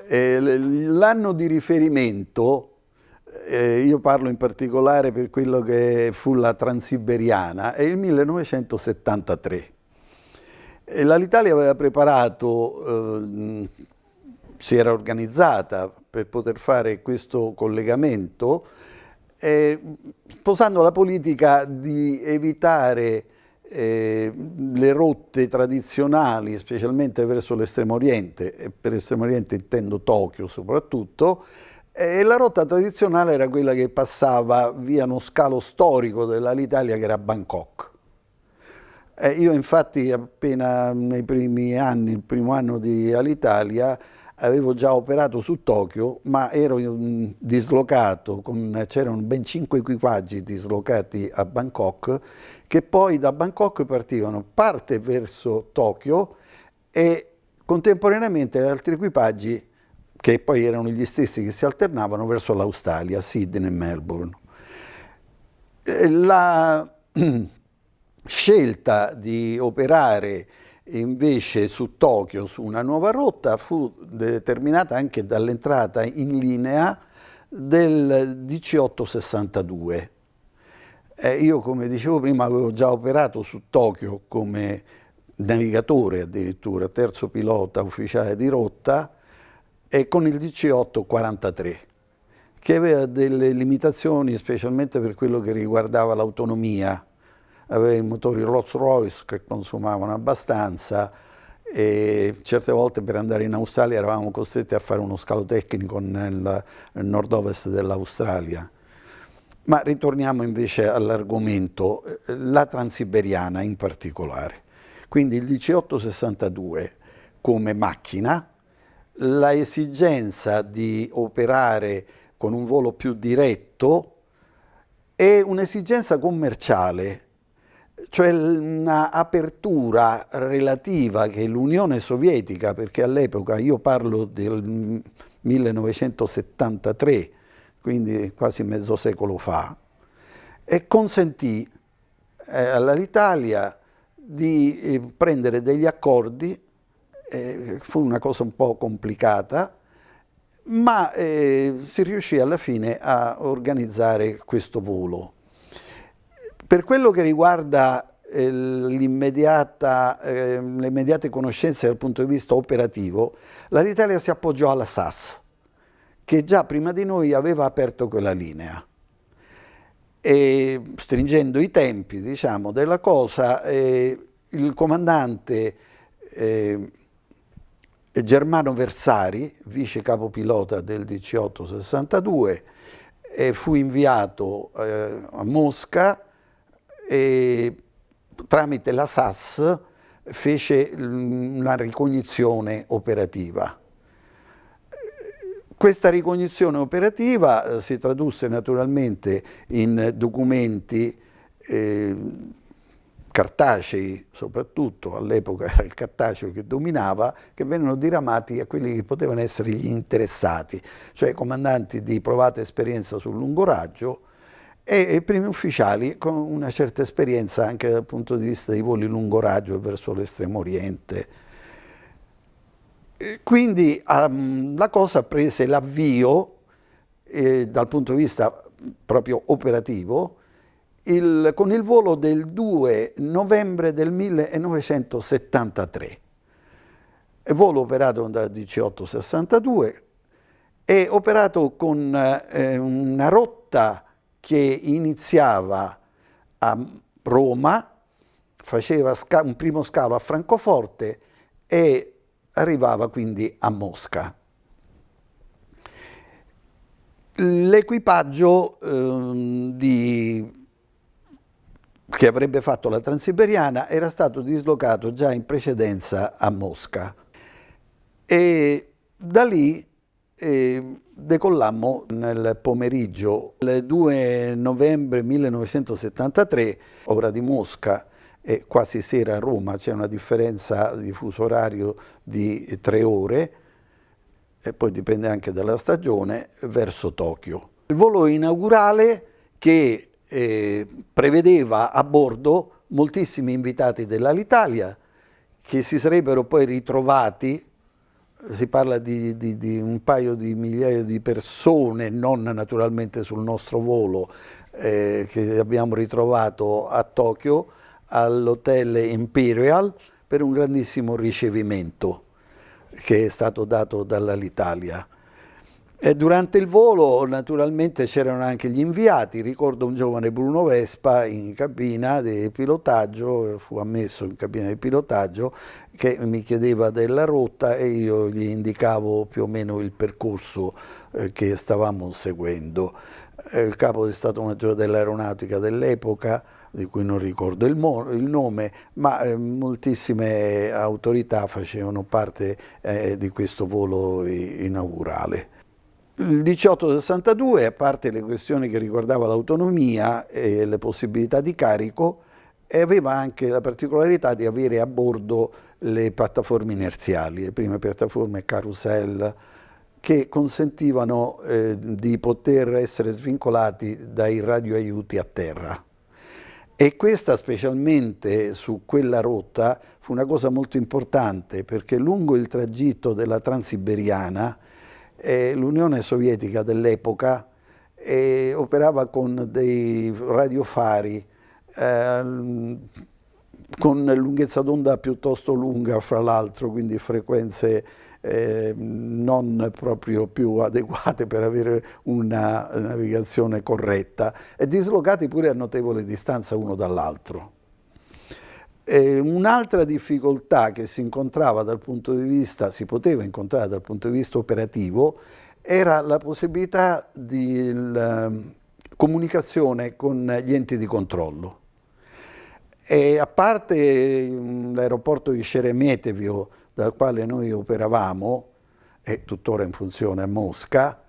L'anno di riferimento, io parlo in particolare per quello che fu la Transiberiana, è il 1973. L'Alitalia aveva preparato, si era organizzata per poter fare questo collegamento, sposando la politica di evitare le rotte tradizionali, specialmente verso l'estremo oriente, e per estremo oriente intendo Tokyo soprattutto, e la rotta tradizionale era quella che passava via uno scalo storico dell'Alitalia che era Bangkok. Io infatti appena nei primi anni, il primo anno di Alitalia, avevo già operato su Tokyo, ma ero dislocato, c'erano ben 5 equipaggi dislocati a Bangkok, che poi da Bangkok partivano parte verso Tokyo e contemporaneamente gli altri equipaggi, che poi erano gli stessi che si alternavano, verso l'Australia, Sydney e Melbourne. La scelta di operare invece su Tokyo, su una nuova rotta, fu determinata anche dall'entrata in linea del DC-862. Io, come dicevo prima, avevo già operato su Tokyo come navigatore, addirittura terzo pilota ufficiale di rotta, e con il DC-843, che aveva delle limitazioni, specialmente per quello che riguardava l'autonomia. Aveva i motori Rolls-Royce che consumavano abbastanza e certe volte per andare in Australia eravamo costretti a fare uno scalo tecnico nel nord-ovest dell'Australia. Ma ritorniamo invece all'argomento, la Transiberiana in particolare. Quindi il DC-862 come macchina, la esigenza di operare con un volo più diretto e un'esigenza commerciale, cioè un'apertura relativa che l'Unione Sovietica, perché all'epoca, io parlo del 1973, quindi quasi mezzo secolo fa, e consentì all'Alitalia di prendere degli accordi. Fu una cosa un po' complicata, ma si riuscì alla fine a organizzare questo volo. Per quello che riguarda le immediate conoscenze dal punto di vista operativo, l'Alitalia si appoggiò alla SAS, che già prima di noi aveva aperto quella linea. E stringendo i tempi, diciamo, della cosa, il comandante Germano Versari, vice capopilota del DC-862, fu inviato a Mosca e tramite la SAS fece una ricognizione operativa. Questa ricognizione operativa si tradusse naturalmente in documenti cartacei, soprattutto all'epoca era il cartaceo che dominava, che vennero diramati a quelli che potevano essere gli interessati, cioè comandanti di provata esperienza sul lungo raggio e primi ufficiali con una certa esperienza anche dal punto di vista dei voli lungo raggio verso l'estremo oriente. Quindi la cosa prese l'avvio dal punto di vista proprio operativo con il volo del 2 novembre del 1973. Volo operato da DC-862 e operato con una rotta che iniziava a Roma, faceva un primo scalo a Francoforte e arrivava quindi a Mosca. L'equipaggio che avrebbe fatto la Transiberiana era stato dislocato già in precedenza a Mosca e da lì decollammo nel pomeriggio, il 2 novembre 1973, ora di Mosca e quasi sera a Roma, c'è una differenza di fuso orario di 3 ore, e poi dipende anche dalla stagione, verso Tokyo. Il volo inaugurale che prevedeva a bordo moltissimi invitati dell'Alitalia che si sarebbero poi ritrovati si parla di un paio di migliaia di persone, non naturalmente sul nostro volo, che abbiamo ritrovato a Tokyo, all'hotel Imperial, per un grandissimo ricevimento che è stato dato dall'Alitalia. E durante il volo naturalmente c'erano anche gli inviati, ricordo un giovane Bruno Vespa in cabina di pilotaggio, fu ammesso in cabina di pilotaggio, che mi chiedeva della rotta e io gli indicavo più o meno il percorso che stavamo seguendo. Il capo di Stato Maggiore dell'Aeronautica dell'epoca, di cui non ricordo il nome, ma moltissime autorità facevano parte di questo volo inaugurale. Il 1862, a parte le questioni che riguardava l'autonomia e le possibilità di carico, aveva anche la particolarità di avere a bordo le piattaforme inerziali, le prime piattaforme carousel, che consentivano di poter essere svincolati dai radioaiuti a terra. E questa, specialmente su quella rotta, fu una cosa molto importante, perché lungo il tragitto della Transiberiana l'Unione Sovietica dell'epoca operava con dei radiofari con lunghezza d'onda piuttosto lunga, fra l'altro, quindi frequenze non proprio più adeguate per avere una navigazione corretta, e dislocati pure a notevole distanza uno dall'altro. Un'altra difficoltà che si incontrava dal punto di vista, si poteva incontrare dal punto di vista operativo, era la possibilità di comunicazione con gli enti di controllo. E a parte l'aeroporto di Sheremetyevo, dal quale noi operavamo, e tuttora in funzione a Mosca,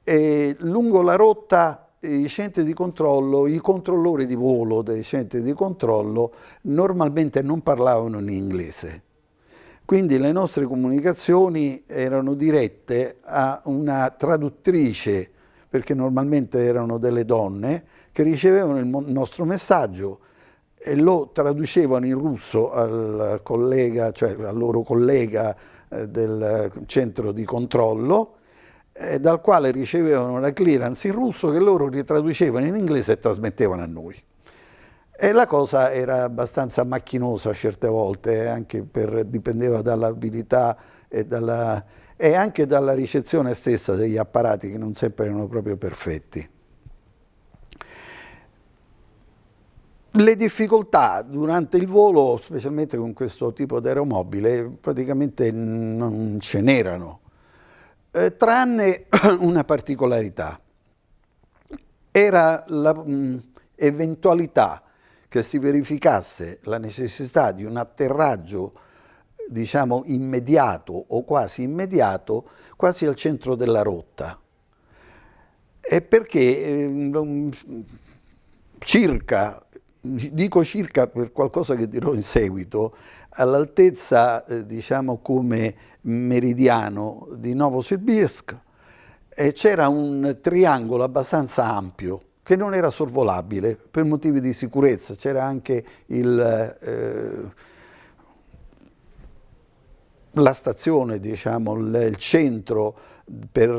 e lungo la rotta i centri di controllo, i controllori di volo dei centri di controllo normalmente non parlavano in inglese. Quindi le nostre comunicazioni erano dirette a una traduttrice, perché normalmente erano delle donne, che ricevevano il nostro messaggio e lo traducevano in russo al collega, cioè al loro collega del centro di controllo, dal quale ricevevano la clearance in russo che loro ritraducevano in inglese e trasmettevano a noi. E la cosa era abbastanza macchinosa certe volte, dipendeva dall'abilità e anche dalla ricezione stessa degli apparati, che non sempre erano proprio perfetti. Le difficoltà durante il volo, specialmente con questo tipo di aeromobile, praticamente non ce n'erano, tranne una particolarità. Era l'eventualità che si verificasse la necessità di un atterraggio, diciamo, immediato o quasi immediato, quasi al centro della rotta. E perché dico circa per qualcosa che dirò in seguito, all'altezza, diciamo, come meridiano di Novosibirsk, c'era un triangolo abbastanza ampio che non era sorvolabile per motivi di sicurezza. C'era anche la stazione, diciamo, il centro per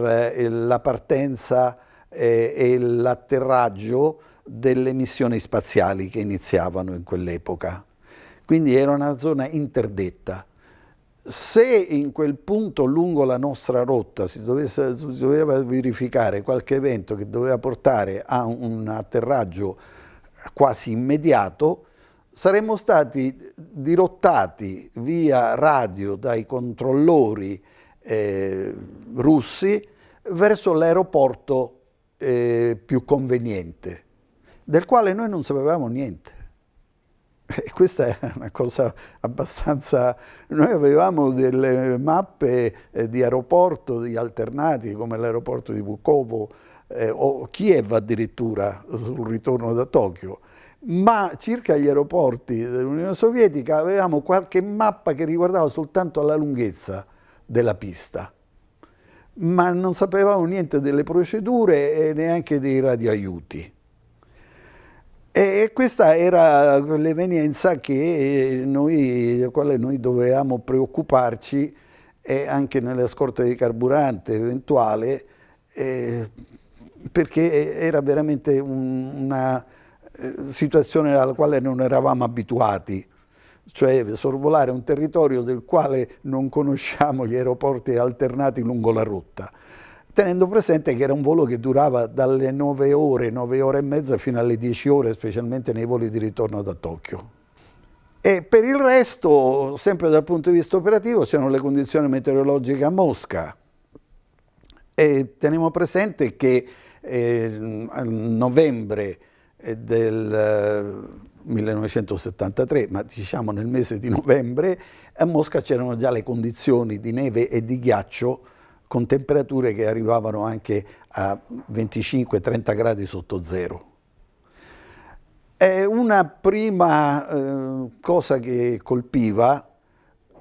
la partenza e l'atterraggio delle missioni spaziali che iniziavano in quell'epoca. Quindi era una zona interdetta. Se in quel punto lungo la nostra rotta si doveva verificare qualche evento che doveva portare a un atterraggio quasi immediato, saremmo stati dirottati via radio dai controllori russi verso l'aeroporto più conveniente, del quale noi non sapevamo niente. E questa è una cosa abbastanza... Noi avevamo delle mappe di aeroporto, di alternati, come l'aeroporto di Vukovo o Kiev addirittura, sul ritorno da Tokyo, ma circa gli aeroporti dell'Unione Sovietica avevamo qualche mappa che riguardava soltanto la lunghezza della pista, ma non sapevamo niente delle procedure e neanche dei radioaiuti. E questa era l'evenienza di quale noi dovevamo preoccuparci e anche nella scorta di carburante eventuale, perché era veramente una situazione alla quale non eravamo abituati, cioè sorvolare un territorio del quale non conosciamo gli aeroporti alternati lungo la rotta, tenendo presente che era un volo che durava dalle 9 ore e mezza fino alle 10 ore, specialmente nei voli di ritorno da Tokyo. E per il resto, sempre dal punto di vista operativo, c'erano le condizioni meteorologiche a Mosca. E teniamo presente che a novembre del 1973, ma diciamo nel mese di novembre, a Mosca c'erano già le condizioni di neve e di ghiaccio con temperature che arrivavano anche a 25-30 gradi sotto zero. Una prima cosa che colpiva,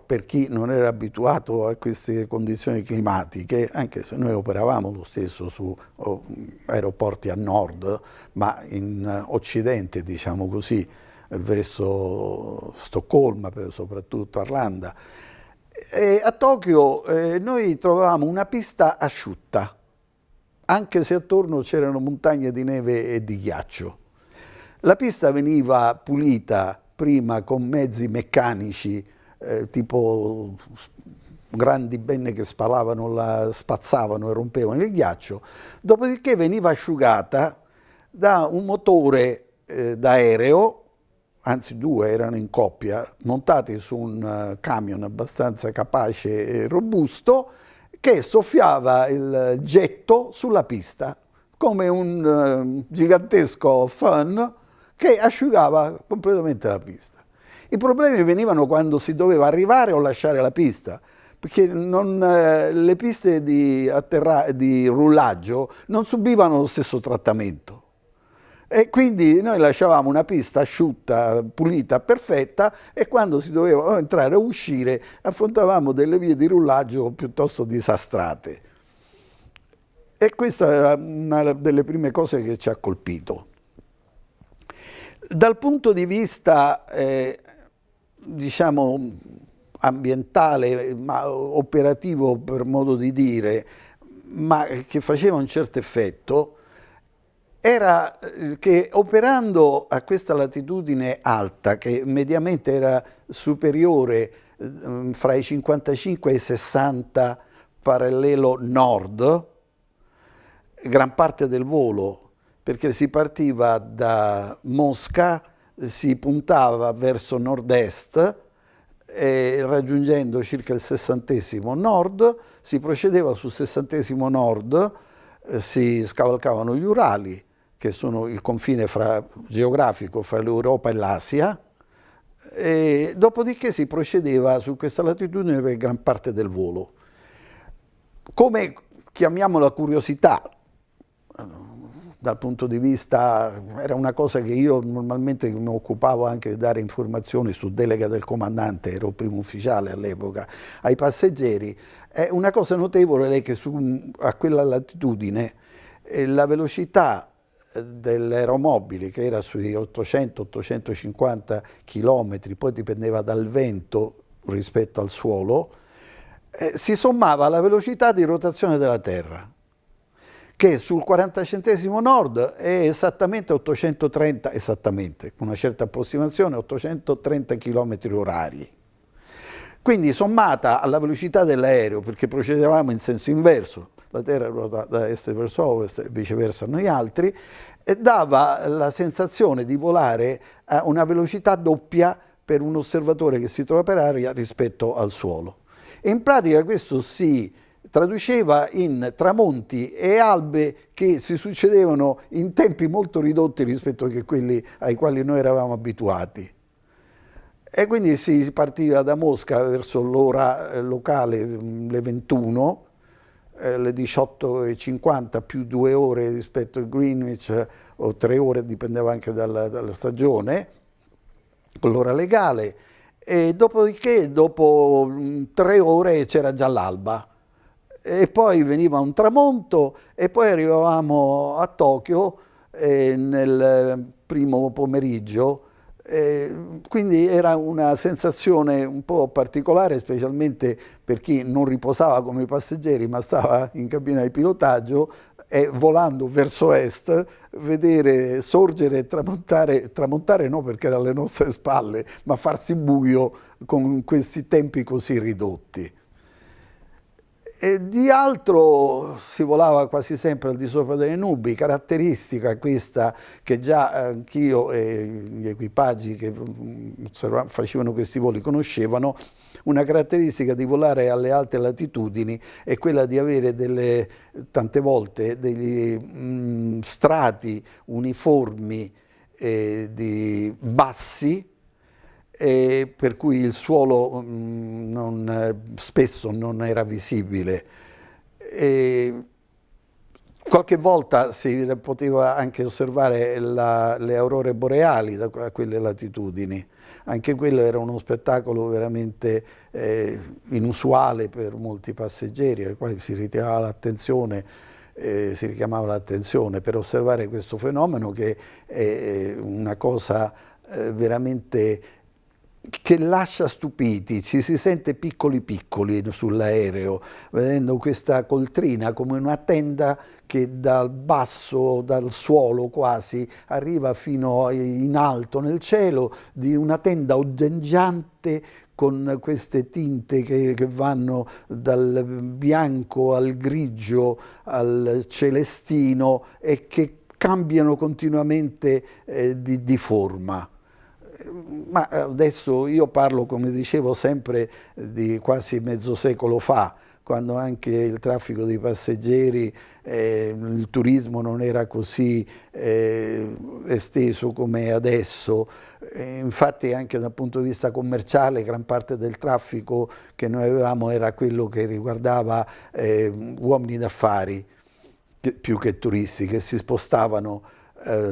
per chi non era abituato a queste condizioni climatiche, anche se noi operavamo lo stesso su aeroporti a nord, ma in occidente, diciamo così, verso Stoccolma, soprattutto Arlanda, e a Tokyo noi trovavamo una pista asciutta, anche se attorno c'erano montagne di neve e di ghiaccio. La pista veniva pulita prima con mezzi meccanici, tipo grandi benne che spazzavano e rompevano il ghiaccio, dopodiché veniva asciugata da un motore d'aereo, anzi due erano in coppia, montati su un camion abbastanza capace e robusto, che soffiava il getto sulla pista, come un gigantesco fan che asciugava completamente la pista. I problemi venivano quando si doveva arrivare o lasciare la pista, perché le piste di rullaggio non subivano lo stesso trattamento. E quindi noi lasciavamo una pista asciutta, pulita, perfetta, e quando si doveva entrare o uscire affrontavamo delle vie di rullaggio piuttosto disastrate. E questa era una delle prime cose che ci ha colpito. Dal punto di vista diciamo ambientale, ma operativo per modo di dire, ma che faceva un certo effetto, era che operando a questa latitudine alta, che mediamente era superiore fra i 55 e i 60 parallelo nord, gran parte del volo, perché si partiva da Mosca, si puntava verso nord-est, raggiungendo circa il 60° nord, si procedeva sul 60° nord, si scavalcavano gli Urali, che sono il confine geografico fra l'Europa e l'Asia, e dopodiché si procedeva su questa latitudine per gran parte del volo. Come chiamiamola curiosità, dal punto di vista, era una cosa che io normalmente mi occupavo anche di dare informazioni su delega del comandante, ero primo ufficiale all'epoca, ai passeggeri. È una cosa notevole è che a quella latitudine la velocità delle aeromobili, che era sui 800-850 km, poi dipendeva dal vento rispetto al suolo, si sommava alla velocità di rotazione della Terra, che sul 40° nord è esattamente 830, esattamente, con una certa approssimazione, 830 km orari. Quindi sommata alla velocità dell'aereo, perché procedevamo in senso inverso, la Terra ruota da est verso ovest e viceversa noi altri, e dava la sensazione di volare a una velocità doppia per un osservatore che si trova per aria rispetto al suolo. E in pratica questo si traduceva in tramonti e albe che si succedevano in tempi molto ridotti rispetto a quelli ai quali noi eravamo abituati. E quindi si partiva da Mosca verso l'ora locale, le 21, le 18:50 più 2 ore rispetto a Greenwich, o 3 ore, dipendeva anche dalla stagione, con l'ora legale, e dopodiché dopo 3 ore c'era già l'alba. E poi veniva un tramonto e poi arrivavamo a Tokyo nel primo pomeriggio, Quindi era una sensazione un po' particolare, specialmente per chi non riposava come i passeggeri, ma stava in cabina di pilotaggio e volando verso est, vedere sorgere e tramontare no perché era alle nostre spalle, ma farsi buio con questi tempi così ridotti. E di altro si volava quasi sempre al di sopra delle nubi, caratteristica questa che già anch'io e gli equipaggi che facevano questi voli conoscevano. Una caratteristica di volare alle alte latitudini è quella di avere tante volte degli strati uniformi bassi, per cui il suolo spesso non era visibile. Qualche volta si poteva anche osservare le aurore boreali da quelle latitudini. Anche quello era uno spettacolo veramente inusuale per molti passeggeri, ai quali si richiamava l'attenzione per osservare questo fenomeno, che è una cosa veramente che lascia stupiti. Ci si sente piccoli piccoli sull'aereo, vedendo questa coltrina come una tenda che dal basso, dal suolo quasi, arriva fino in alto nel cielo, di una tenda ondeggiante con queste tinte che vanno dal bianco al grigio al celestino e che cambiano continuamente di forma. Ma adesso io parlo, come dicevo, sempre di quasi mezzo secolo fa, quando anche il traffico di passeggeri, il turismo non era così esteso come adesso. Infatti anche dal punto di vista commerciale gran parte del traffico che noi avevamo era quello che riguardava uomini d'affari più che turisti, che si spostavano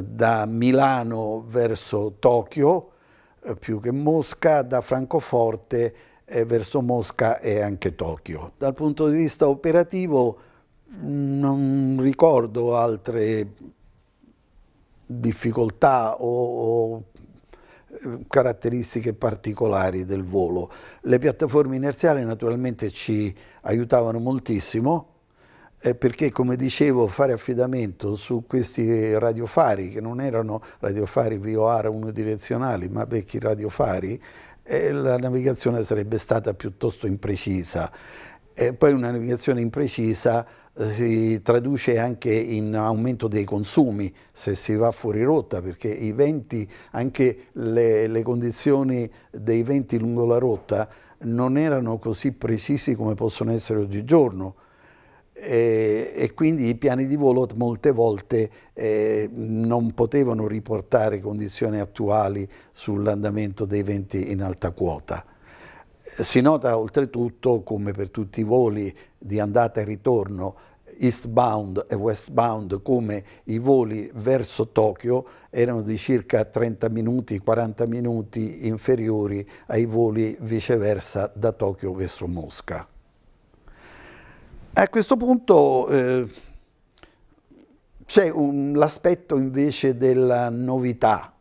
da Milano verso Tokyo, più che Mosca, da Francoforte verso Mosca e anche Tokyo. Dal punto di vista operativo non ricordo altre difficoltà o caratteristiche particolari del volo. Le piattaforme inerziali naturalmente ci aiutavano moltissimo, perché, come dicevo, fare affidamento su questi radiofari, che non erano radiofari VOR unidirezionali, ma vecchi radiofari, la navigazione sarebbe stata piuttosto imprecisa. Poi una navigazione imprecisa si traduce anche in aumento dei consumi se si va fuori rotta, perché i venti, anche le condizioni dei venti lungo la rotta non erano così precisi come possono essere oggigiorno. E quindi i piani di volo molte volte non potevano riportare condizioni attuali sull'andamento dei venti in alta quota. Si nota oltretutto, come per tutti i voli di andata e ritorno, eastbound e westbound, come i voli verso Tokyo erano di circa 30 minuti, 40 minuti inferiori ai voli viceversa da Tokyo verso Mosca. A questo punto c'è l'aspetto invece della novità.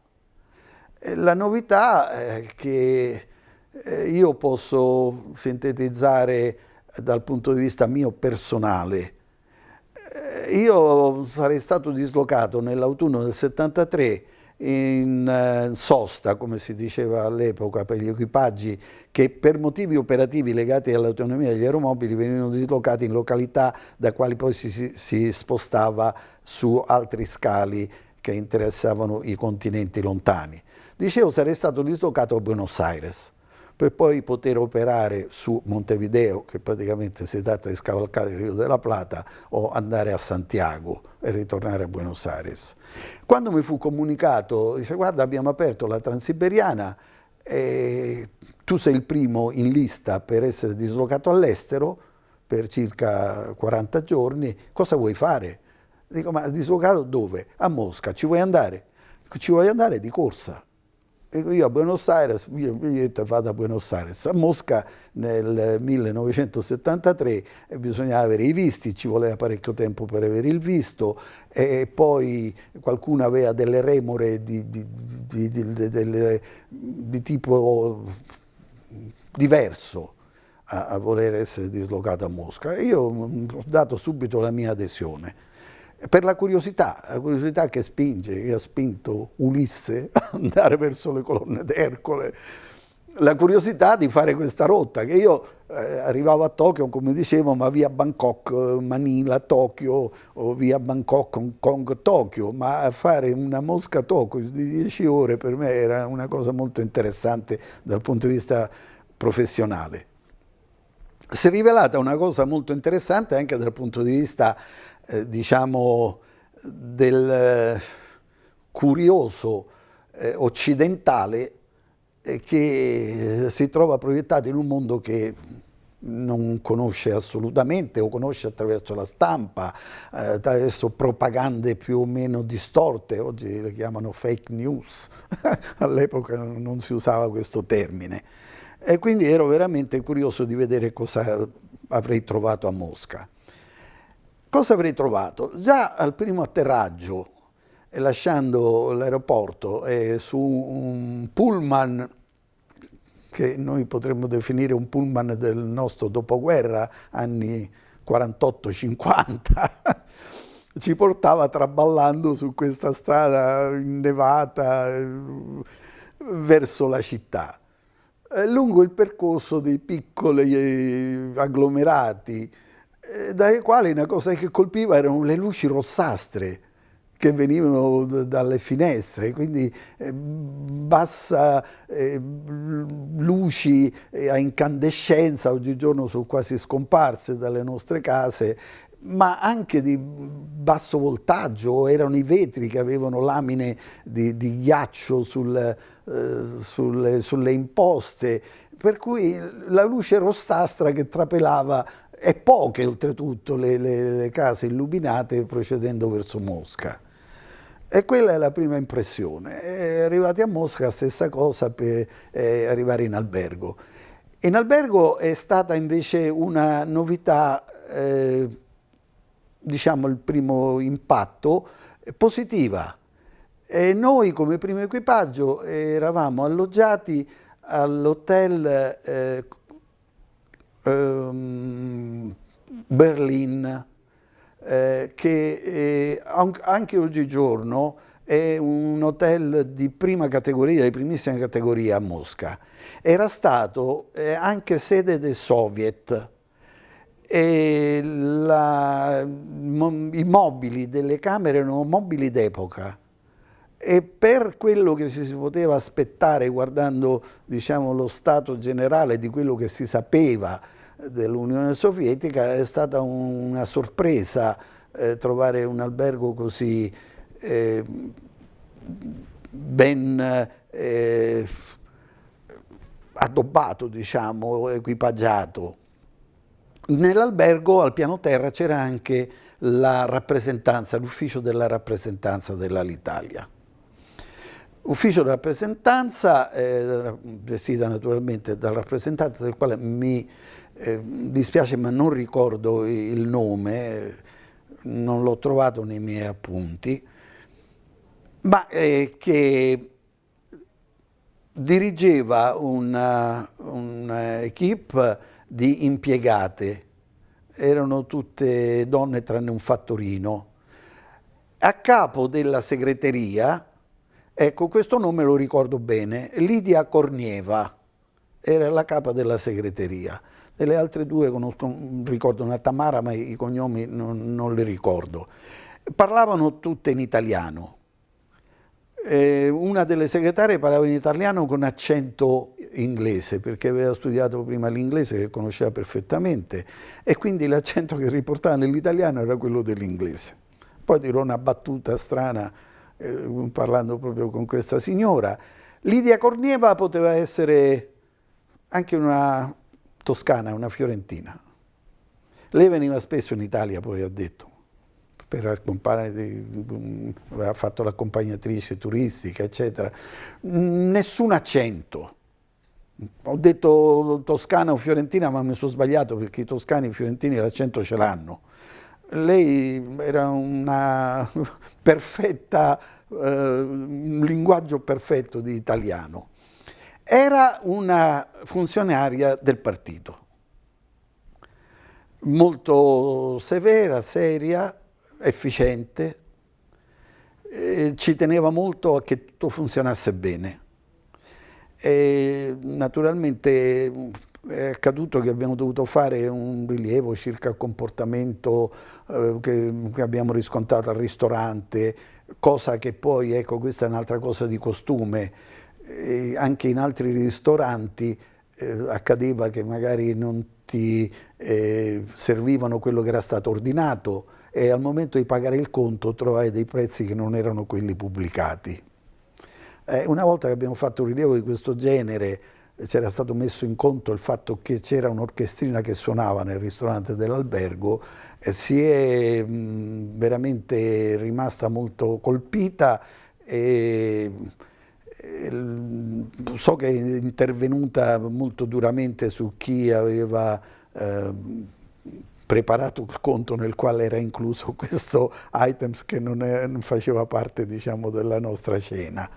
La novità che io posso sintetizzare dal punto di vista mio personale. Io sarei stato dislocato nell'autunno del 73 in sosta, come si diceva all'epoca, per gli equipaggi che per motivi operativi legati all'autonomia degli aeromobili venivano dislocati in località da quali poi si spostava su altri scali che interessavano i continenti lontani. Dicevo, sarei stato dislocato a Buenos Aires per poi poter operare su Montevideo, che praticamente si tratta di scavalcare il Rio della Plata, o andare a Santiago e ritornare a Buenos Aires. Quando mi fu comunicato, dice: guarda, abbiamo aperto la Transiberiana e tu sei il primo in lista per essere dislocato all'estero per circa 40 giorni, cosa vuoi fare? Dico: ma dislocato dove? A Mosca, ci vuoi andare? Ci vuoi andare di corsa? Io a Buenos Aires, io vado a Buenos Aires, a Mosca nel 1973 bisognava avere i visti, ci voleva parecchio tempo per avere il visto e poi qualcuno aveva delle remore di tipo diverso a voler essere dislocato a Mosca. Io ho dato subito la mia adesione. Per la curiosità che spinge, che ha spinto Ulisse ad andare verso le colonne d'Ercole, la curiosità di fare questa rotta, che io arrivavo a Tokyo, come dicevo, ma via Bangkok, Manila, Tokyo, o via Bangkok, Hong Kong, Tokyo, ma fare una Mosca-Tokyo di 10 ore per me era una cosa molto interessante dal punto di vista professionale. Si è rivelata una cosa molto interessante anche dal punto di vista diciamo, del curioso occidentale che si trova proiettato in un mondo che non conosce assolutamente o conosce attraverso la stampa, attraverso propagande più o meno distorte, oggi le chiamano fake news, all'epoca non si usava questo termine. E quindi ero veramente curioso di vedere cosa avrei trovato a Mosca. Cosa avrei trovato? Già al primo atterraggio, lasciando l'aeroporto, su un pullman, che noi potremmo definire un pullman del nostro dopoguerra, anni 48-50, ci portava traballando su questa strada innevata verso la città. Lungo il percorso dei piccoli agglomerati, dai quali una cosa che colpiva erano le luci rossastre che venivano dalle finestre, quindi luci a incandescenza, oggigiorno sono quasi scomparse dalle nostre case, ma anche di basso voltaggio, erano i vetri che avevano lamine di ghiaccio sulle imposte, per cui la luce rossastra che trapelava, e poche oltretutto le case illuminate procedendo verso Mosca. E quella è la prima impressione. Arrivati a Mosca, stessa cosa per arrivare in albergo. In albergo è stata invece una novità, diciamo il primo impatto, positiva. E noi come primo equipaggio eravamo alloggiati all'hotel Berlin, che anche oggigiorno è un hotel di prima categoria, di primissima categoria a Mosca. Era stato anche sede del Soviet e i mobili delle camere erano mobili d'epoca. E per quello che si poteva aspettare guardando, diciamo, lo stato generale di quello che si sapeva dell'Unione Sovietica, è stata una sorpresa trovare un albergo così ben addobbato, diciamo, equipaggiato. Nell'albergo al piano terra c'era anche la rappresentanza, l'ufficio della rappresentanza dell'Alitalia. Ufficio di rappresentanza gestita naturalmente dal rappresentante, del quale mi dispiace ma non ricordo il nome, non l'ho trovato nei miei appunti, ma che dirigeva un'equipe di impiegate, erano tutte donne tranne un fattorino. A capo della segreteria, ecco, questo nome lo ricordo bene, Lidia Kornieva, era la capa della segreteria. Delle altre due ricordo una Tamara, ma i cognomi non li ricordo. Parlavano tutte in italiano. Una delle segretarie parlava in italiano con accento inglese, perché aveva studiato prima l'inglese, che conosceva perfettamente, e quindi l'accento che riportava nell'italiano era quello dell'inglese. Poi dirò una battuta strana, parlando proprio con questa signora. Lidia Kornieva poteva essere anche una toscana, una fiorentina. Lei veniva spesso in Italia, poi ha detto, aveva fatto l'accompagnatrice turistica, eccetera. Nessun accento. Ho detto toscana o fiorentina, ma mi sono sbagliato perché i toscani e i fiorentini l'accento ce l'hanno. Lei era una perfetta, un linguaggio perfetto di italiano. Era una funzionaria del partito, molto severa, seria, efficiente, ci teneva molto a che tutto funzionasse bene. E naturalmente è accaduto che abbiamo dovuto fare un rilievo circa il comportamento che abbiamo riscontrato al ristorante, cosa che poi, ecco, questa è un'altra cosa di costume, anche in altri ristoranti accadeva che magari non ti servivano quello che era stato ordinato e al momento di pagare il conto trovai dei prezzi che non erano quelli pubblicati. Una volta che abbiamo fatto un rilievo di questo genere, c'era stato messo in conto il fatto che c'era un'orchestrina che suonava nel ristorante dell'albergo, si è veramente rimasta molto colpita e so che è intervenuta molto duramente su chi aveva preparato il conto nel quale era incluso questo items che non faceva parte, diciamo, della nostra cena.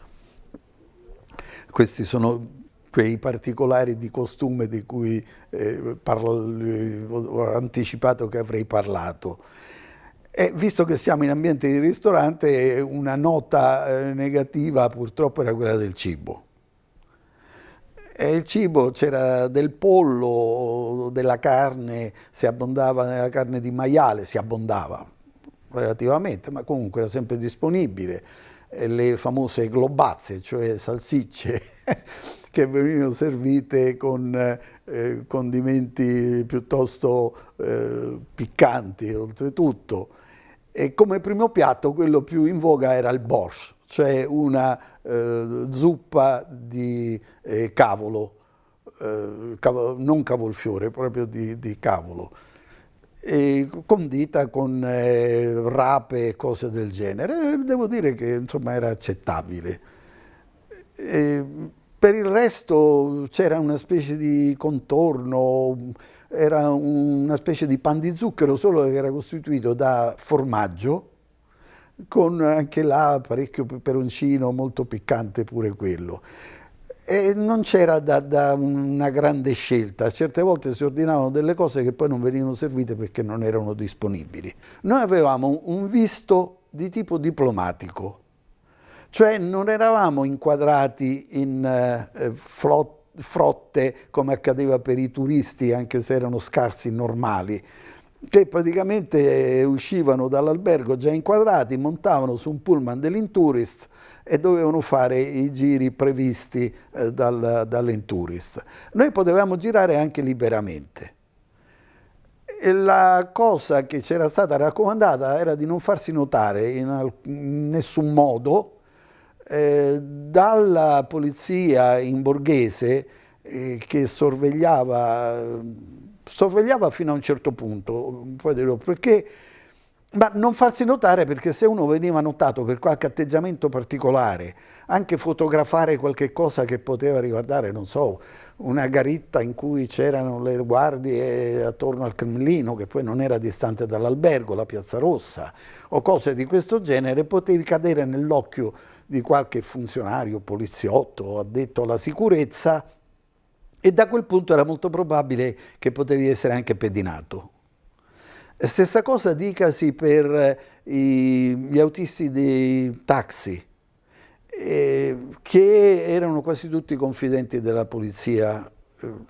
Questi sono quei particolari di costume di cui ho anticipato che avrei parlato. E visto che siamo in ambiente di ristorante, una nota negativa purtroppo era quella del cibo. E il cibo, c'era del pollo, della carne, si abbondava nella carne di maiale, si abbondava relativamente, ma comunque era sempre disponibile. Le famose globazze, cioè salsicce, che venivano servite con condimenti piuttosto piccanti, oltretutto. E come primo piatto quello più in voga era il borscht, cioè una zuppa di cavolo, non cavolfiore, proprio di cavolo, e condita con rape e cose del genere. E devo dire che insomma era accettabile. Per il resto c'era una specie di contorno, era una specie di pan di zucchero, solo che era costituito da formaggio, con anche là parecchio peperoncino, molto piccante pure quello. E non c'era da una grande scelta, certe volte si ordinavano delle cose che poi non venivano servite perché non erano disponibili. Noi avevamo un visto di tipo diplomatico, cioè non eravamo inquadrati in frotte come accadeva per i turisti, anche se erano scarsi normali, che praticamente uscivano dall'albergo già inquadrati, montavano su un pullman dell'Intourist e dovevano fare i giri previsti dall'Intourist. Noi potevamo girare anche liberamente. E la cosa che c'era stata raccomandata era di non farsi notare in nessun modo dalla polizia in borghese che sorvegliava fino a un certo punto, poi dirò perché, ma non farsi notare, perché se uno veniva notato per qualche atteggiamento particolare, anche fotografare qualche cosa che poteva riguardare, non so, una garitta in cui c'erano le guardie attorno al Cremlino, che poi non era distante dall'albergo, la Piazza Rossa, o cose di questo genere, potevi cadere nell'occhio di qualche funzionario, poliziotto, addetto alla sicurezza, e da quel punto era molto probabile che potevi essere anche pedinato. Stessa cosa dicasi per gli autisti dei taxi, che erano quasi tutti confidenti della polizia,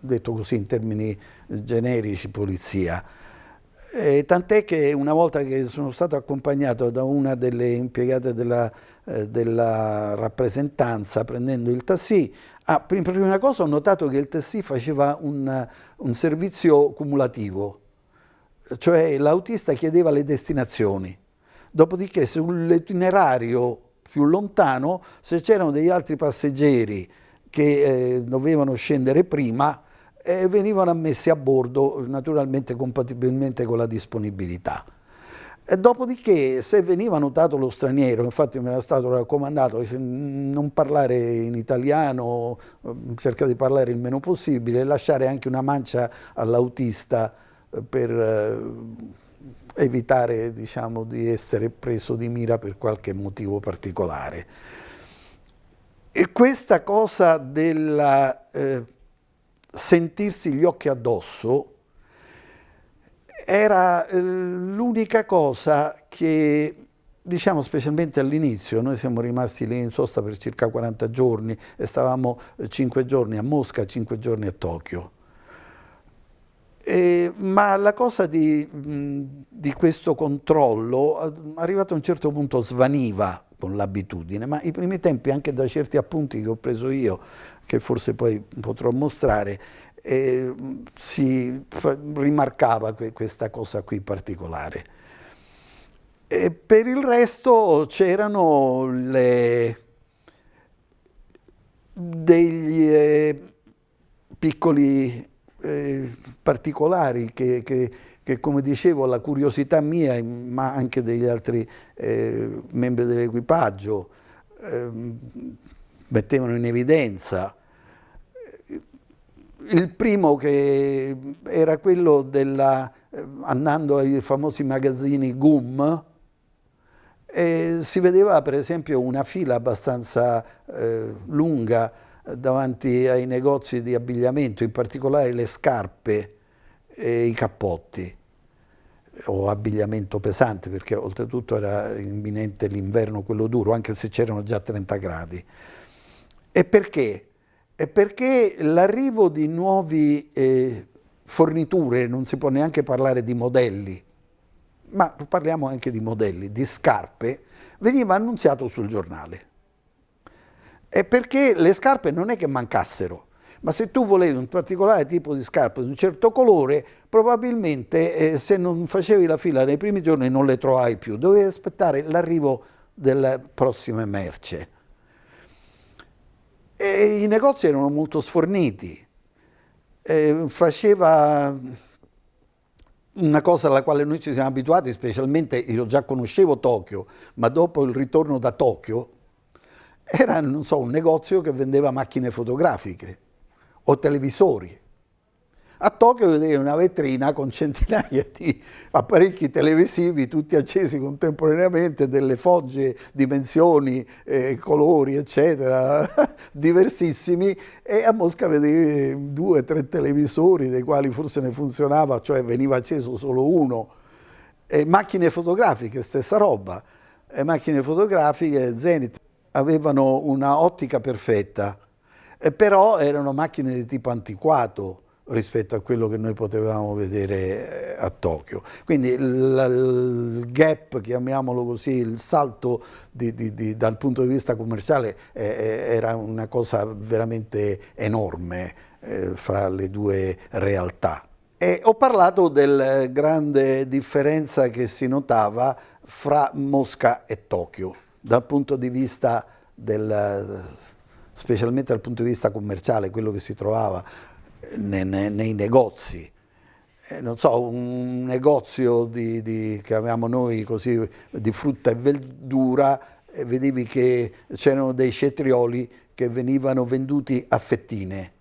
detto così in termini generici, polizia. Tant'è che una volta che sono stato accompagnato da una delle impiegate della rappresentanza prendendo il taxi, per prima cosa ho notato che il taxi faceva un servizio cumulativo, cioè l'autista chiedeva le destinazioni, dopodiché sull'itinerario più lontano, se c'erano degli altri passeggeri che dovevano scendere prima, venivano ammessi a bordo, naturalmente compatibilmente con la disponibilità. E dopodiché, se veniva notato lo straniero, infatti mi era stato raccomandato non parlare in italiano, cerca di parlare il meno possibile, e lasciare anche una mancia all'autista per evitare, diciamo, di essere preso di mira per qualche motivo particolare. E questa cosa del sentirsi gli occhi addosso era l'unica cosa che, diciamo, specialmente all'inizio, noi siamo rimasti lì in sosta per circa 40 giorni e stavamo 5 giorni a Mosca, 5 giorni a Tokyo. Ma la cosa di questo controllo, arrivato a un certo punto, svaniva con l'abitudine, ma i primi tempi, anche da certi appunti che ho preso io, che forse poi potrò mostrare, rimarcava questa cosa qui particolare. E per il resto c'erano degli piccoli particolari che, come dicevo, la curiosità mia, ma anche degli altri membri dell'equipaggio mettevano in evidenza. Il primo che era quello andando ai famosi magazzini GUM, si vedeva per esempio una fila abbastanza lunga davanti ai negozi di abbigliamento, in particolare le scarpe e i cappotti o abbigliamento pesante, perché oltretutto era imminente l'inverno, quello duro, anche se c'erano già 30 gradi. E perché? È perché l'arrivo di nuove forniture, non si può neanche parlare di modelli, ma parliamo anche di modelli, di scarpe, veniva annunziato sul giornale. E perché le scarpe non è che mancassero, ma se tu volevi un particolare tipo di scarpe di un certo colore, probabilmente se non facevi la fila nei primi giorni non le trovavi più, dovevi aspettare l'arrivo della prossima merce. E i negozi erano molto sforniti, faceva una cosa alla quale noi ci siamo abituati, specialmente io già conoscevo Tokyo, ma dopo il ritorno da Tokyo era, non so, un negozio che vendeva macchine fotografiche o televisori. A Tokyo vedevi una vetrina con centinaia di apparecchi televisivi, tutti accesi contemporaneamente, delle fogge, dimensioni, colori, eccetera, diversissimi, e a Mosca vedevi 2 o 3 televisori, dei quali forse ne funzionava, cioè veniva acceso solo uno. Macchine fotografiche, stessa roba. Macchine fotografiche, Zenith, avevano una ottica perfetta, però erano macchine di tipo antiquato rispetto a quello che noi potevamo vedere a Tokyo. Quindi il gap, chiamiamolo così, il salto dal punto di vista commerciale era una cosa veramente enorme fra le due realtà. E ho parlato della grande differenza che si notava fra Mosca e Tokyo, dal punto di vista specialmente dal punto di vista commerciale, quello che si trovava nei negozi. Non so, un negozio che avevamo noi così di frutta e verdura, vedevi che c'erano dei cetrioli che venivano venduti a fettine,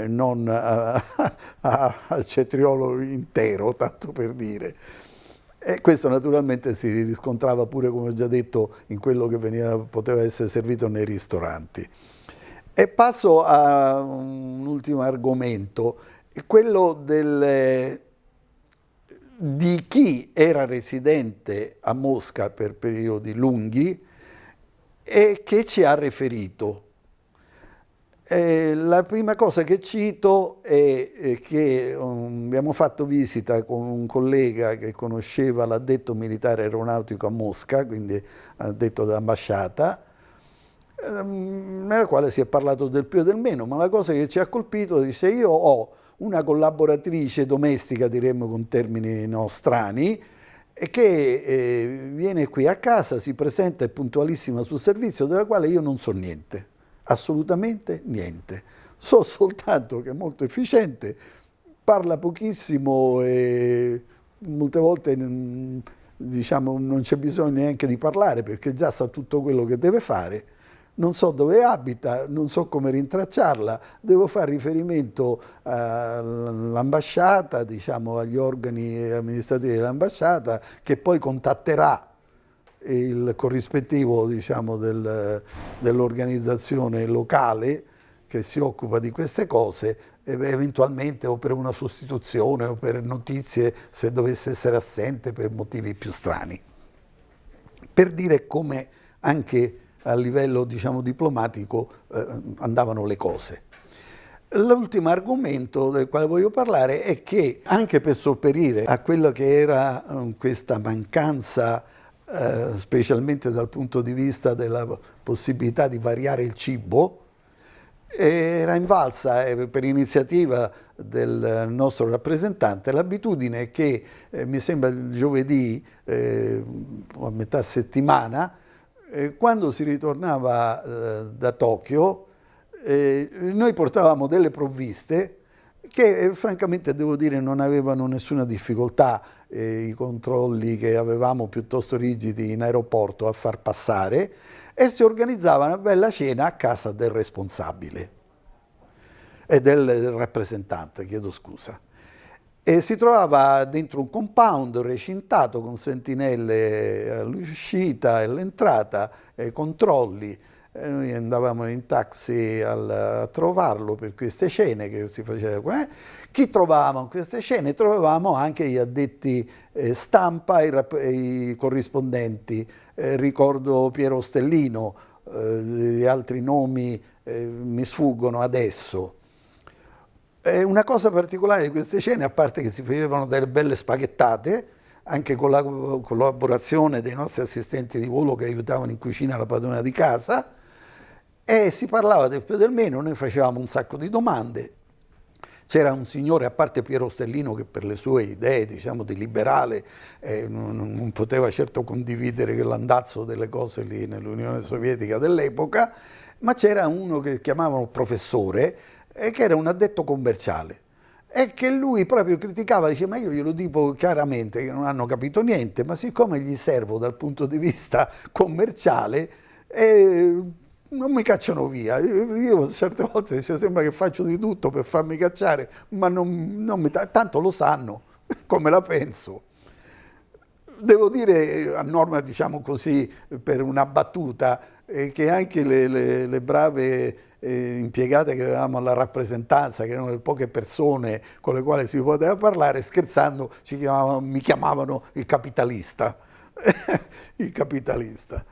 non al cetriolo intero, tanto per dire. E questo naturalmente si riscontrava pure, come ho già detto, in quello che poteva essere servito nei ristoranti. E passo a un ultimo argomento, quello di chi era residente a Mosca per periodi lunghi e che ci ha riferito. La prima cosa che cito è che abbiamo fatto visita con un collega che conosceva l'addetto militare aeronautico a Mosca, quindi addetto d'ambasciata, nella quale si è parlato del più e del meno, ma la cosa che ci ha colpito, dice: io ho una collaboratrice domestica, diremmo con termini nostrani, e che viene qui a casa, si presenta, è puntualissima sul servizio, della quale io non so niente, assolutamente niente. So soltanto che è molto efficiente, parla pochissimo e molte volte diciamo, non c'è bisogno neanche di parlare perché già sa tutto quello che deve fare. Non so dove abita, non so come rintracciarla, devo fare riferimento all'ambasciata, diciamo, agli organi amministrativi dell'ambasciata, che poi contatterà il corrispettivo, diciamo, dell'organizzazione locale che si occupa di queste cose, eventualmente o per una sostituzione o per notizie se dovesse essere assente per motivi più strani. Per dire come anche a livello, diciamo, diplomatico andavano le cose. L'ultimo argomento del quale voglio parlare è che anche per sopperire a quello che era questa mancanza, specialmente dal punto di vista della possibilità di variare il cibo, era invalsa per iniziativa del nostro rappresentante l'abitudine che mi sembra il giovedì o a metà settimana, quando si ritornava da Tokyo, noi portavamo delle provviste che francamente devo dire non avevano nessuna difficoltà i controlli che avevamo piuttosto rigidi in aeroporto a far passare, e si organizzava una bella cena a casa del responsabile e del rappresentante, chiedo scusa. E si trovava dentro un compound recintato con sentinelle all'uscita e all'entrata, controlli. Noi andavamo in taxi a trovarlo per queste cene che si faceva. Chi trovavamo in queste cene? Trovavamo anche gli addetti stampa e i corrispondenti. Ricordo Piero Stellino, gli altri nomi mi sfuggono adesso. Una cosa particolare di queste cene, a parte che si facevano delle belle spaghettate, anche con la collaborazione dei nostri assistenti di volo che aiutavano in cucina la padrona di casa, e si parlava del più del meno, noi facevamo un sacco di domande. C'era un signore, a parte Piero Stellino, che per le sue idee, diciamo, di liberale, non poteva certo condividere l'andazzo delle cose lì nell'Unione Sovietica dell'epoca, ma c'era uno che chiamavano professore, che era un addetto commerciale, e che lui proprio criticava, dice: ma io glielo dico chiaramente che non hanno capito niente, ma siccome gli servo dal punto di vista commerciale, non mi cacciano via. Io certe volte sembra che faccio di tutto per farmi cacciare, ma tanto lo sanno come la penso. Devo dire, a norma, diciamo così, per una battuta, che anche le brave impiegate che avevamo alla rappresentanza, che erano le poche persone con le quali si poteva parlare, scherzando mi chiamavano il capitalista. Il capitalista.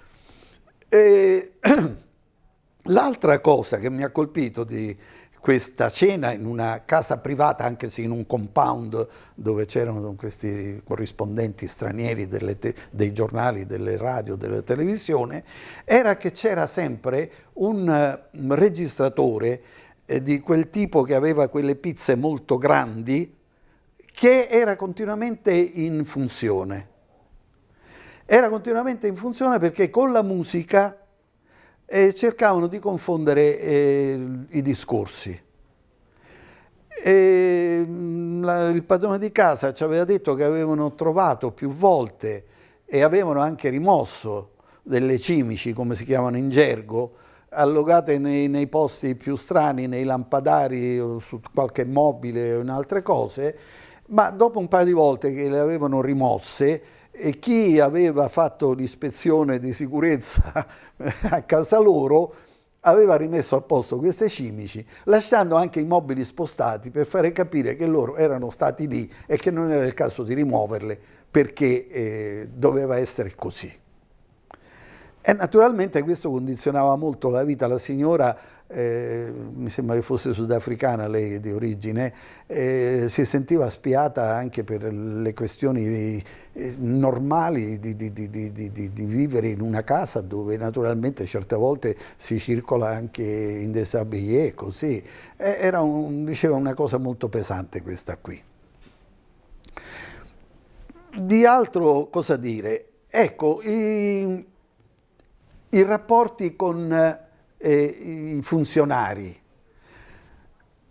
L'altra cosa che mi ha colpito di questa cena in una casa privata, anche se in un compound dove c'erano questi corrispondenti stranieri dei giornali, delle radio, della televisione, era che c'era sempre un registratore di quel tipo che aveva quelle pizze molto grandi, che era continuamente in funzione. Era continuamente in funzione perché con la musica cercavano di confondere i discorsi. Il padrone di casa ci aveva detto che avevano trovato più volte e avevano anche rimosso delle cimici, come si chiamano in gergo, allogate nei posti più strani, nei lampadari o su qualche mobile o in altre cose, ma dopo un paio di volte che le avevano rimosse, e chi aveva fatto l'ispezione di sicurezza a casa loro aveva rimesso a posto queste cimici, lasciando anche i mobili spostati per fare capire che loro erano stati lì e che non era il caso di rimuoverle perché doveva essere così. E naturalmente questo condizionava molto la vita. La signora, mi sembra che fosse sudafricana lei di origine, si sentiva spiata anche per le questioni normali di vivere in una casa dove naturalmente certe volte si circola anche in déshabillé, così. Diceva una cosa molto pesante questa qui. Di altro cosa dire? Ecco, i rapporti con i funzionari.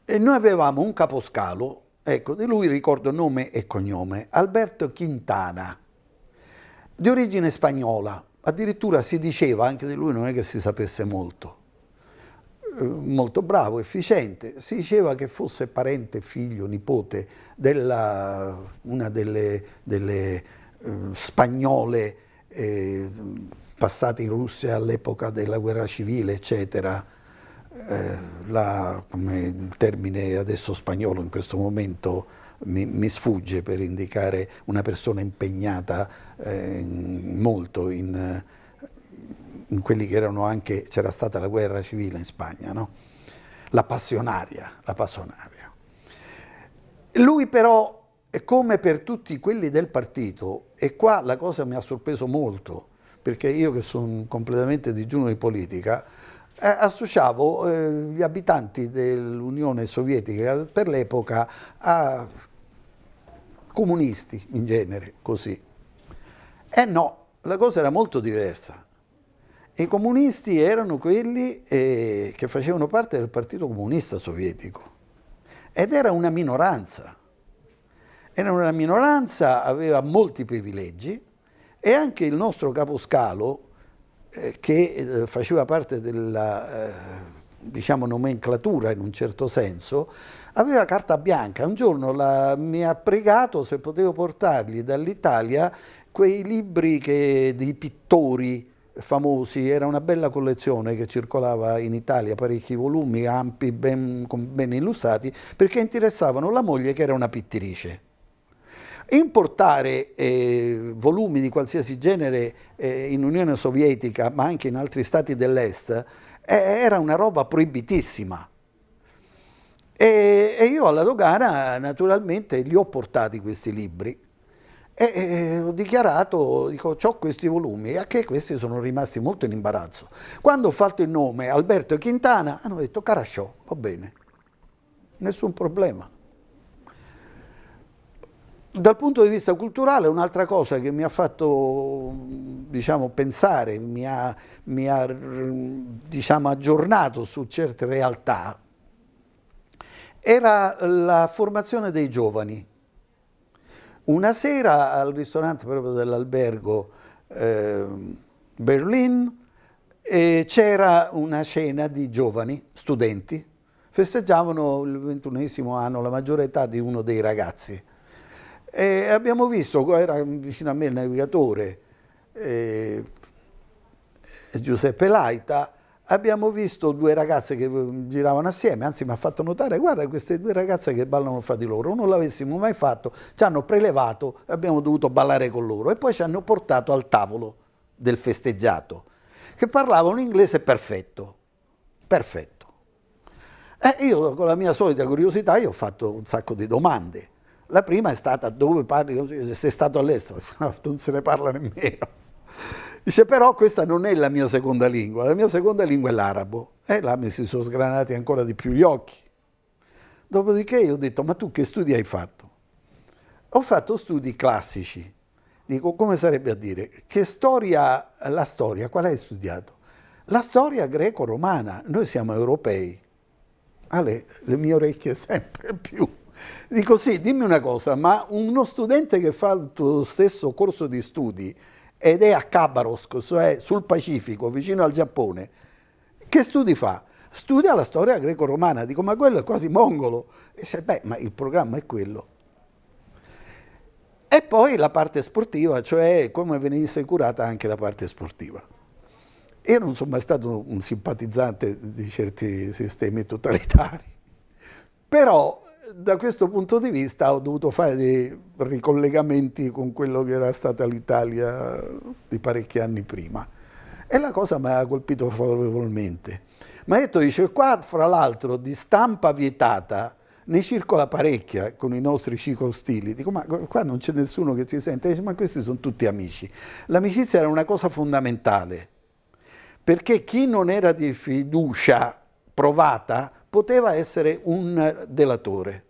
E noi avevamo un caposcalo, ecco, di lui ricordo nome e cognome, Alberto Quintana, di origine spagnola, addirittura si diceva anche di lui, non è che si sapesse molto, molto bravo, efficiente, si diceva che fosse parente, figlio, nipote della una delle spagnole passate in Russia all'epoca della guerra civile, eccetera. Come il termine adesso spagnolo in questo momento mi sfugge per indicare una persona impegnata molto in quelli che erano anche, c'era stata la guerra civile in Spagna, no? La passionaria. Lui però, come per tutti quelli del partito, e qua la cosa mi ha sorpreso molto, perché io che sono completamente digiuno di politica, associavo gli abitanti dell'Unione Sovietica per l'epoca a comunisti in genere, così. E no, la cosa era molto diversa. I comunisti erano quelli che facevano parte del Partito Comunista Sovietico ed era una minoranza. Era una minoranza, aveva molti privilegi e anche il nostro caposcalo, che faceva parte della diciamo nomenclatura in un certo senso, aveva carta bianca. Un giorno mi ha pregato se potevo portargli dall'Italia quei libri dei pittori famosi, era una bella collezione che circolava in Italia, parecchi volumi ampi, ben illustrati, perché interessavano la moglie che era una pittrice. Importare volumi di qualsiasi genere in Unione Sovietica, ma anche in altri stati dell'Est, era una roba proibitissima. E io alla dogana naturalmente li ho portati questi libri e ho dichiarato, dico, c'ho questi volumi, e a che questi sono rimasti molto in imbarazzo. Quando ho fatto il nome Alberto Quintana, hanno detto Carasciò, va bene, nessun problema. Dal punto di vista culturale, un'altra cosa che mi ha fatto, diciamo, pensare, mi ha diciamo, aggiornato su certe realtà, era la formazione dei giovani. Una sera al ristorante proprio dell'albergo Berlin c'era una cena di giovani, studenti, festeggiavano il 21esimo anno, la maggiore età di uno dei ragazzi. E abbiamo visto, era vicino a me il navigatore Giuseppe Laita, abbiamo visto due ragazze che giravano assieme, anzi mi ha fatto notare, guarda queste due ragazze che ballano fra di loro, non l'avessimo mai fatto, ci hanno prelevato, abbiamo dovuto ballare con loro e poi ci hanno portato al tavolo del festeggiato, che parlavano inglese perfetto, perfetto. E io con la mia solita curiosità io ho fatto un sacco di domande. La prima è stata, dove parli? Sei stato all'estero? No, non se ne parla nemmeno. Dice, però questa non è la mia seconda lingua è l'arabo. E là mi si sono sgranati ancora di più gli occhi. Dopodiché io ho detto, ma tu che studi hai fatto? Ho fatto studi classici. Dico, come sarebbe a dire? Che storia, la storia, qual hai studiato? La storia greco-romana, noi siamo europei. Le mie orecchie sempre più. Dico sì, dimmi una cosa, ma uno studente che fa il tuo stesso corso di studi ed è a Khabarovsk, cioè sul Pacifico, vicino al Giappone, che studi fa? Studia la storia greco-romana. Dico, ma quello è quasi mongolo. E dice, beh, ma il programma è quello. E poi la parte sportiva, cioè come venisse curata anche la parte sportiva. Io non sono mai stato un simpatizzante di certi sistemi totalitari, però da questo punto di vista ho dovuto fare dei ricollegamenti con quello che era stata l'Italia di parecchi anni prima e la cosa mi ha colpito favorevolmente. Ma detto, dice, qua fra l'altro di stampa vietata ne circola parecchia con i nostri ciclostili. Dico, ma qua non c'è nessuno che si sente. Dice, ma questi sono tutti amici. L'amicizia era una cosa fondamentale, perché chi non era di fiducia provata poteva essere un delatore.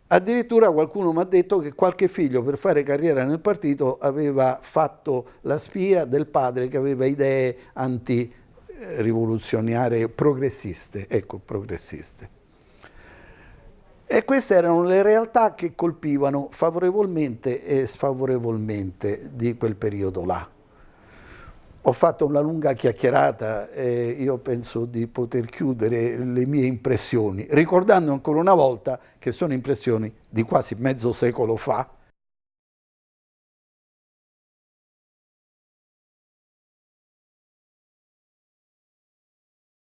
Addirittura qualcuno mi ha detto che qualche figlio per fare carriera nel partito aveva fatto la spia del padre che aveva idee antirivoluzionarie progressiste, ecco, progressiste. E queste erano le realtà che colpivano favorevolmente e sfavorevolmente di quel periodo là. Ho fatto una lunga chiacchierata e io penso di poter chiudere le mie impressioni, ricordando ancora una volta che sono impressioni di quasi mezzo secolo fa,